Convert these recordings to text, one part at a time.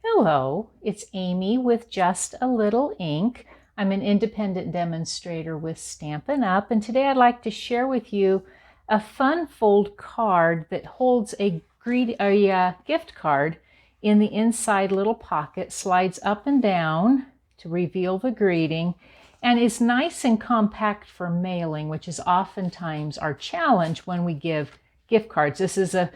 Hello, it's Amy with Just a Little Ink. I'm an independent demonstrator with Stampin' Up, and today I'd like to share with you a fun fold card that holds a gift card in the inside little pocket, slides up and down to reveal the greeting, and is nice and compact for mailing, which is oftentimes our challenge when we give gift cards. This is a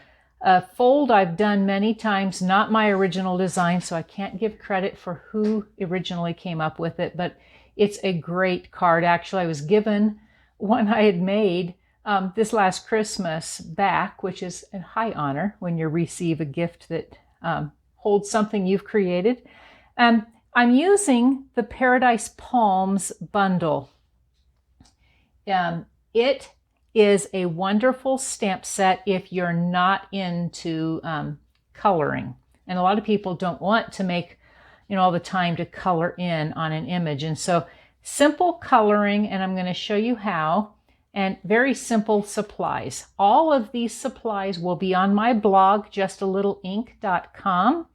fold I've done many times, not my original design, so I can't give credit for who originally came up with it, but it's a great card. Actually, I was given one I had made this last Christmas back, which is a high honor when you receive a gift that holds something you've created. I'm using the Paradise Palms bundle. It is a wonderful stamp set if you're not into coloring. And a lot of people don't want to make, all the time to color in on an image. And so simple coloring, and I'm going to show you how, and very simple supplies. All of these supplies will be on my blog, justalittleink.com.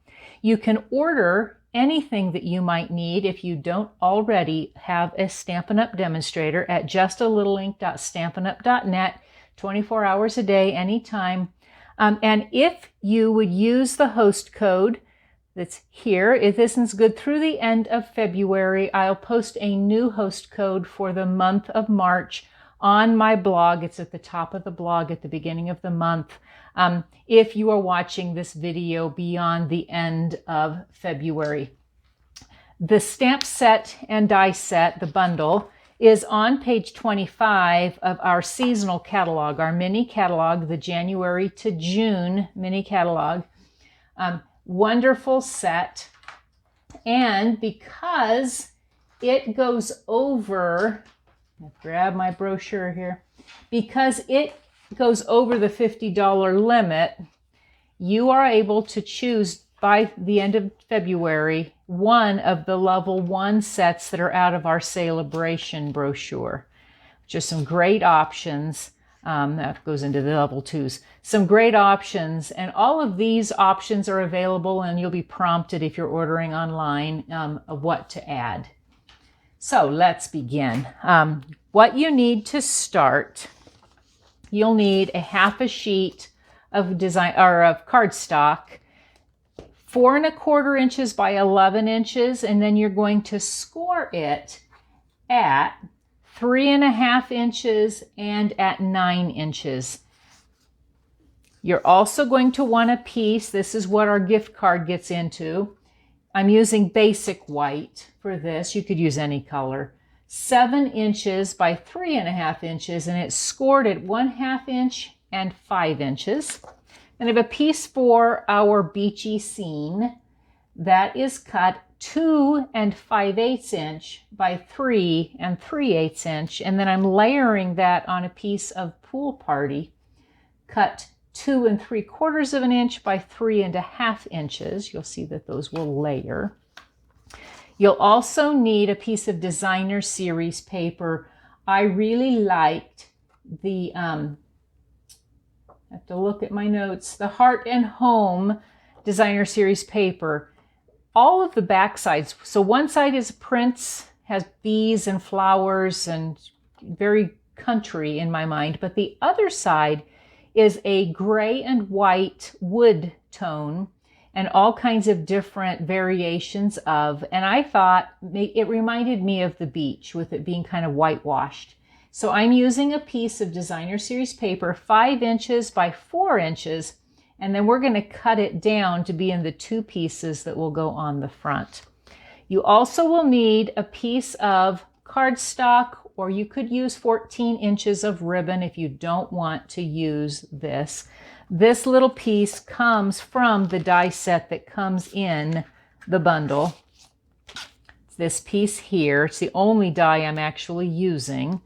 You can order anything that you might need if you don't already have a Stampin' Up! Demonstrator at justalittleink.stampinup.net, 24 hours a day, anytime. And if you would use the host code that's here, if this is good through the end of February, I'll post a new host code for the month of March on my blog. It's at the top of the blog at the beginning of the month. If you are watching this video beyond the end of February. The stamp set and die set, the bundle, is on page 25 of our seasonal catalog, our mini catalog, the January to June mini catalog. Wonderful set. And because it goes over, I'll grab my brochure here, because it goes over the $50 limit, you are able to choose by the end of February one of the level 1 sets that are out of our celebration brochure. Just some great options. That goes into the level 2s. Some great options, and all of these options are available, and you'll be prompted if you're ordering online of what to add. So let's begin. What you need to start, you'll need a half a sheet of design or of cardstock, 4 1/4 inches by 11 inches, and then you're going to score it at 3 1/2 inches and at 9 inches. You're also going to want a piece. This is what our gift card gets into. I'm using basic white for this. You could use any color. 7 inches by 3 1/2 inches, and it's scored at 1/2 inch and 5 inches. And I have a piece for our Beachy scene that is cut 2 5/8 inch by 3 3/8 inch. And then I'm layering that on a piece of Pool Party, cut 2 3/4 inch by 3 1/2 inches. You'll see that those will layer. You'll also need a piece of designer series paper. I really liked the, I have to look at my notes, the Heart and Home designer series paper. All of the back sides, so one side is prints, has bees and flowers and very country in my mind, but the other side is a gray and white wood tone and all kinds of different variations of, and I thought it reminded me of the beach with it being kind of whitewashed. So I'm using a piece of designer series paper, 5 inches by 4 inches, and then we're going to cut it down to be in the 2 pieces that will go on the front. You also will need a piece of cardstock, or you could use 14 inches of ribbon if you don't want to use this. This little piece comes from the die set that comes in the bundle. It's this piece here. It's the only die I'm actually using.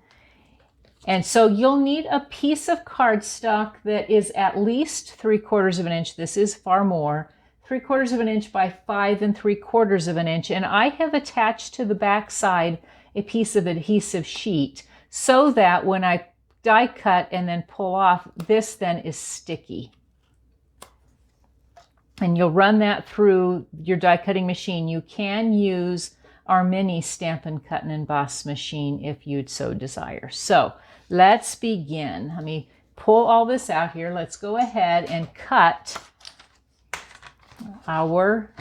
And so you'll need a piece of cardstock that is at least 3/4 inch. This is far more. 3/4 inch by 5 3/4 inch. And I have attached to the back side a piece of adhesive sheet so that when I die cut and then pull off, this then is sticky. and you'll run that through your die cutting machine. You can use our mini Stampin' Cut and Emboss machine if you'd so desire. So let's begin. Let me pull all this out here. Let's go ahead and cut our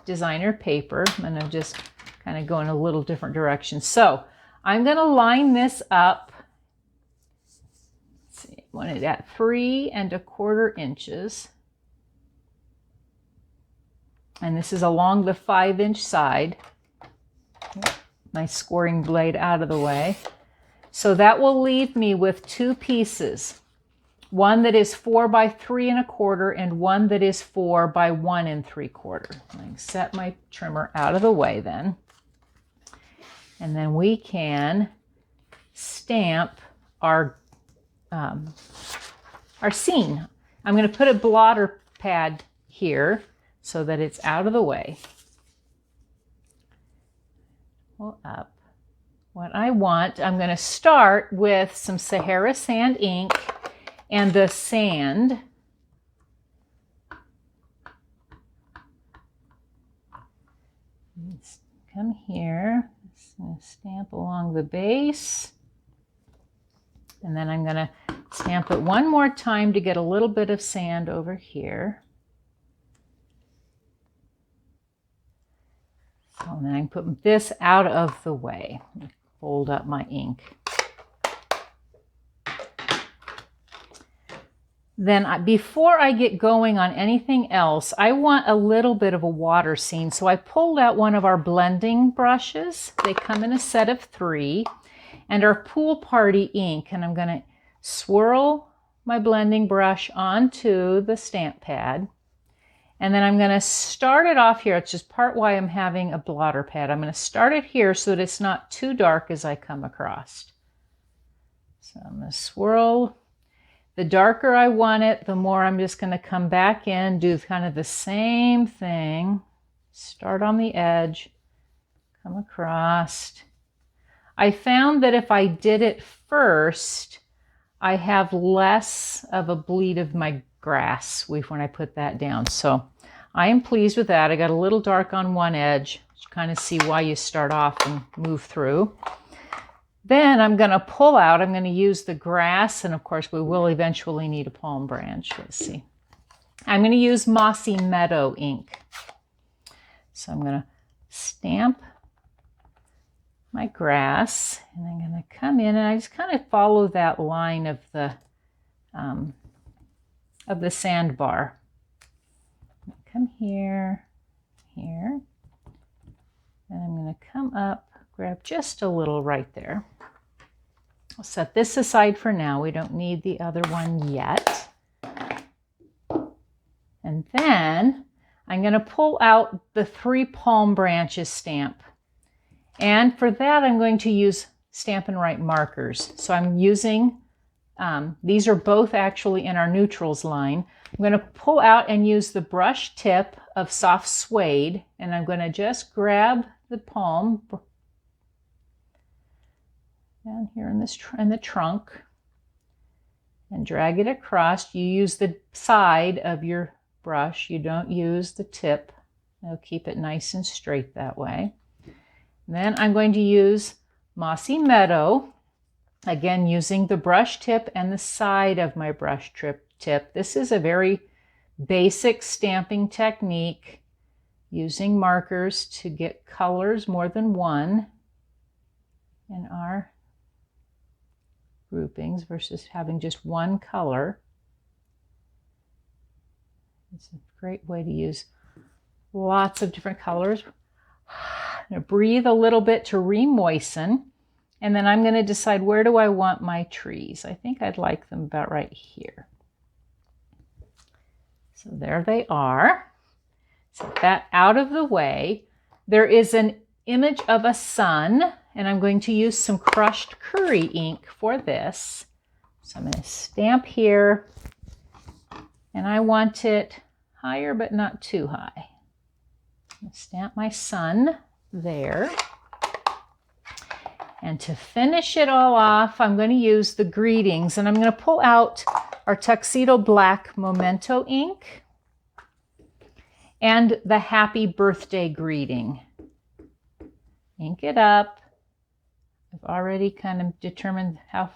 designer paper. I'm going to just kind of go in a little different direction. So I'm going to line this up. Let's see, I want it at 3 1/4 inches. And this is along the 5-inch side. My scoring blade out of the way. So that will leave me with 2 pieces. One that is 4 by 3 1/4 and one that is 4 by 1 3/4. I can set my trimmer out of the way then. And then we can stamp our scene. I'm going to put a blotter pad here so that it's out of the way. Pull up. What I want, I'm going to start with some Sahara sand ink and the sand. Let's come here, just going to stamp along the base. And then I'm going to stamp it one more time to get a little bit of sand over here. So then I can put this out of the way. Fold up my ink. Then before I get going on anything else, I want a little bit of a water scene. So I pulled out one of our blending brushes. They come in a set of 3. And our Pool Party ink. And I'm going to swirl my blending brush onto the stamp pad. And then I'm going to start it off here. It's just part why I'm having a blotter pad. I'm going to start it here so that it's not too dark as I come across. So I'm going to swirl. The darker I want it, the more I'm just going to come back in, do kind of the same thing. Start on the edge, come across. I found that if I did it first, I have less of a bleed of my grass when I put that down. So I am pleased with that. I got a little dark on one edge. Kind of see why you start off and move through. Then I'm going to pull out. I'm going to use the grass, and of course we will eventually need a palm branch. Let's see. I'm going to use Mossy Meadow ink. So I'm going to stamp my grass, and I'm going to come in and I just kind of follow that line of the sandbar. Come here, here, and I'm going to come up, grab just a little right there. I'll set this aside for now. We don't need the other one yet. And then I'm going to pull out the 3 palm branches stamp. And for that, I'm going to use Stampin' Write markers. So I'm using, these are both actually in our neutrals line. I'm going to pull out and use the brush tip of soft suede, and I'm going to just grab the palm down here in the trunk and drag it across. You use the side of your brush. You don't use the tip. It'll keep it nice and straight that way. And then I'm going to use Mossy Meadow, again using the brush tip and the side of my brush tip. This is a very basic stamping technique, using markers to get colors, more than one, in our groupings versus having just one color. It's a great way to use lots of different colors. I'm going to breathe a little bit to re-moisten, and then I'm going to decide where do I want my trees. I think I'd like them about right here. So there they are. Set that out of the way. There is an image of a sun, and I'm going to use some crushed curry ink for this. So I'm going to stamp here, and I want it higher but not too high. I'm going to stamp my sun there. And to finish it all off, I'm going to use the greetings, and I'm going to pull out our Tuxedo Black Memento ink. and the happy birthday greeting. Ink it up. I've already kind of determined how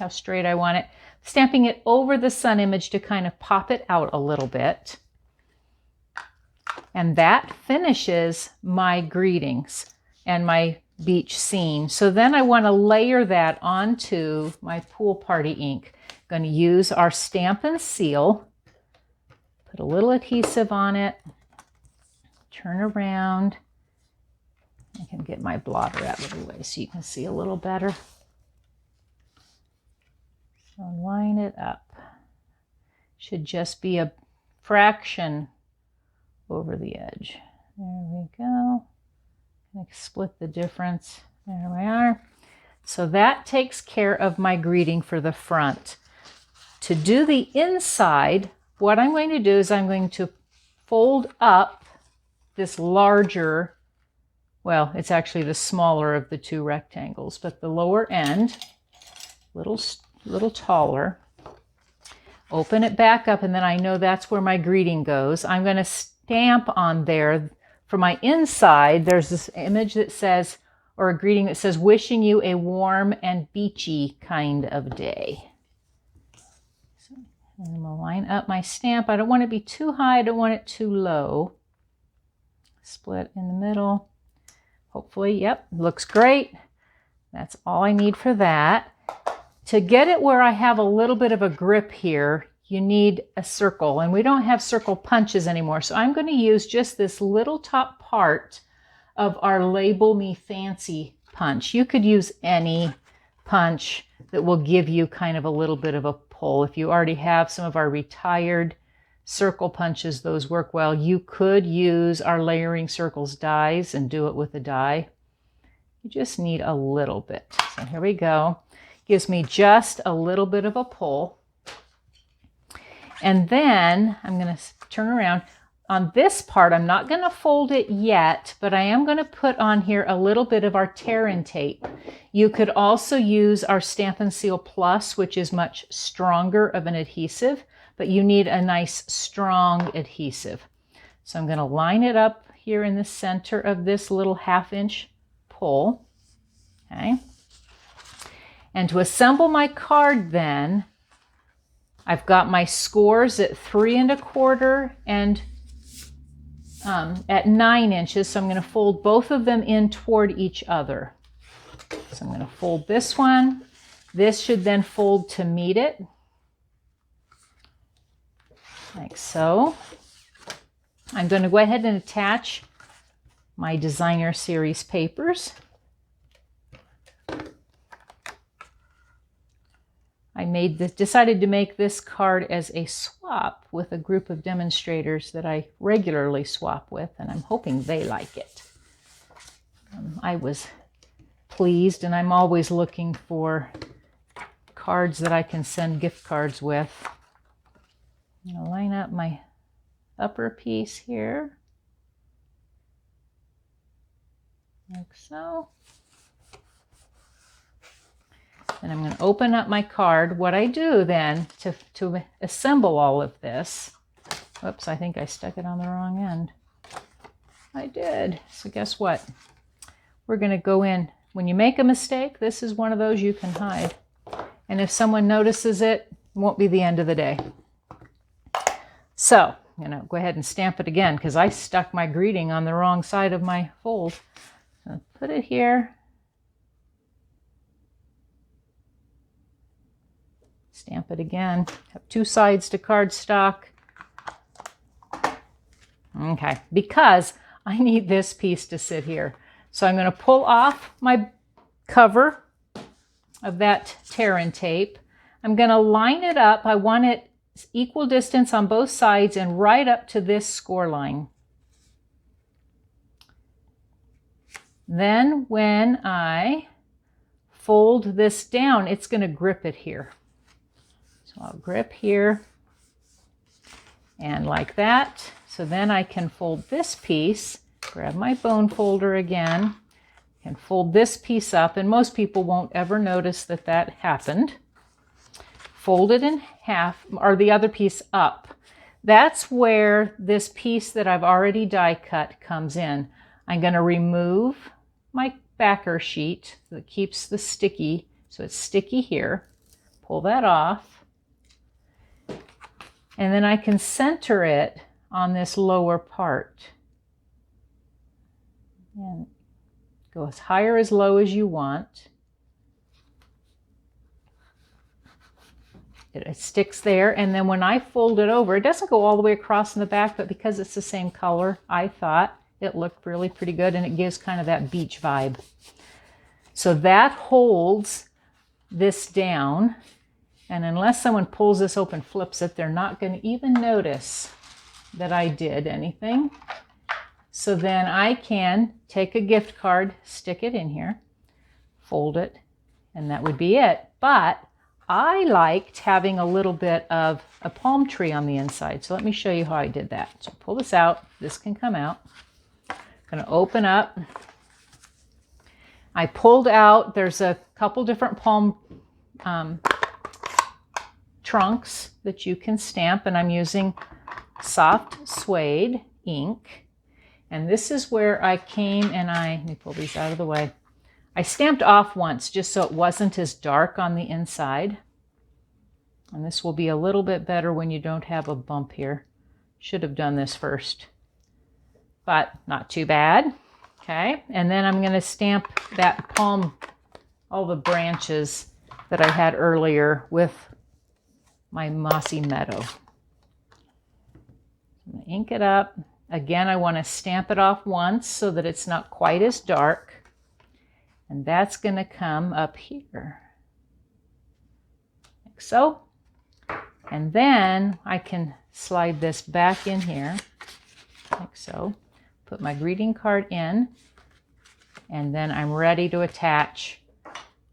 straight I want it. Stamping it over the sun image to kind of pop it out a little bit. And that finishes my greetings and my beach scene. So then I want to layer that onto my pool party ink. I'm going to use our Stampin' seal. Put a little adhesive on it. Turn around. I can get my blotter out of the way so you can see a little better. So line it up. Should just be a fraction over the edge. There we go. Split the difference. There we are. So that takes care of my greeting for the front. To do the inside, what I'm going to do is I'm going to fold up this larger, well, it's actually the smaller of the two rectangles, but the lower end, little taller. Open it back up, and then I know that's where my greeting goes. I'm going to stamp on there. For my inside, there's this image that says, or a greeting that says, wishing you a warm and beachy kind of day. So I'm going to line up my stamp. I don't want it to be too high. I don't want it too low. Split in the middle. Hopefully, yep, looks great. That's all I need for that. To get it where I have a little bit of a grip here, you need a circle, and we don't have circle punches anymore. So I'm going to use just this little top part of our Label Me Fancy punch. You could use any punch that will give you kind of a little bit of a pull. If you already have some of our retired circle punches, those work well. You could use our Layering Circles dies and do it with a die. You just need a little bit. So here we go. Gives me just a little bit of a pull. And then I'm going to turn around. On this part, I'm not going to fold it yet, but I am going to put on here a little bit of our tear-in tape. You could also use our Stampin' Seal Plus, which is much stronger of an adhesive, but you need a nice strong adhesive. So I'm going to line it up here in the center of this little 1/2 inch pull. Okay. And to assemble my card then, I've got my scores at 3 1/4 and at 9 inches. So I'm going to fold both of them in toward each other. So I'm going to fold this one. This should then fold to meet it. Like so. I'm going to go ahead and attach my Designer Series papers. I decided to make this card as a swap with a group of demonstrators that I regularly swap with, and I'm hoping they like it. I was pleased, and I'm always looking for cards that I can send gift cards with. I'm going to line up my upper piece here, like so. And I'm going to open up my card. What I do then to assemble all of this, whoops, I think I stuck it on the wrong end. I did. So guess what? We're going to go in. When you make a mistake, this is one of those you can hide. And if someone notices it, it won't be the end of the day. So I'm going to go ahead and stamp it again because I stuck my greeting on the wrong side of my fold. So put it here. Stamp it again. Have 2 sides to cardstock. Okay, because I need this piece to sit here. So I'm going to pull off my cover of that tear-in tape. I'm going to line it up. I want it equal distance on both sides and right up to this score line. Then when I fold this down, it's going to grip it here. So I'll grip here and like that. So then I can fold this piece, grab my bone folder again, and fold this piece up, and most people won't ever notice that that happened. Fold it in half, or the other piece up. that's where this piece that I've already die cut comes in. I'm going to remove my backer sheet that keeps the sticky, so it's sticky here. Pull that off. And then I can center it on this lower part. And go as high or as low as you want. It sticks there, and then when I fold it over, it doesn't go all the way across in the back, but because it's the same color, I thought it looked really pretty good, and it gives kind of that beach vibe. So that holds this down, and unless someone pulls this open, flips it, they're not going to even notice that I did anything. So then I can take a gift card, stick it in here, fold it, and that would be it. But I liked having a little bit of a palm tree on the inside. So let me show you how I did that. So pull this out. This can come out. I'm going to open up. I pulled out, there's a couple different palm trunks that you can stamp, and I'm using soft suede ink. And this is where I came and let me pull these out of the way. I stamped off once just so it wasn't as dark on the inside. And this will be a little bit better when you don't have a bump here. Should have done this first, but not too bad. Okay, and then I'm going to stamp that palm, all the branches that I had earlier with my mossy meadow. I'm going to ink it up. Again, I want to stamp it off once so that it's not quite as dark. And that's going to come up here, like so. And then I can slide this back in here, like so. Put my greeting card in, and then I'm ready to attach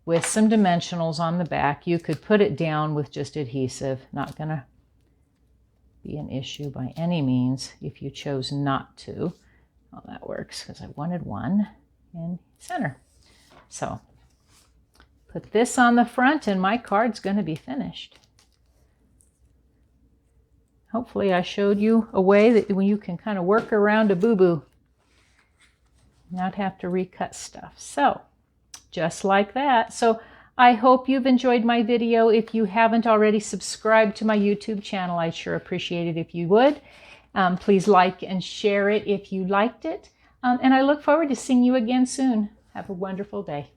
with some dimensionals on the back. You could put it down with just adhesive. Not going to be an issue by any means if you chose not to. Well, that works because I wanted one in center. So put this on the front and my card's going to be finished. Hopefully I showed you a way that when you can kind of work around a boo-boo, not have to recut stuff. So just like that. So I hope you've enjoyed my video. If you haven't already subscribed to my YouTube channel, I'd sure appreciate it if you would. Please like and share it if you liked it. And I look forward to seeing you again soon. Have a wonderful day.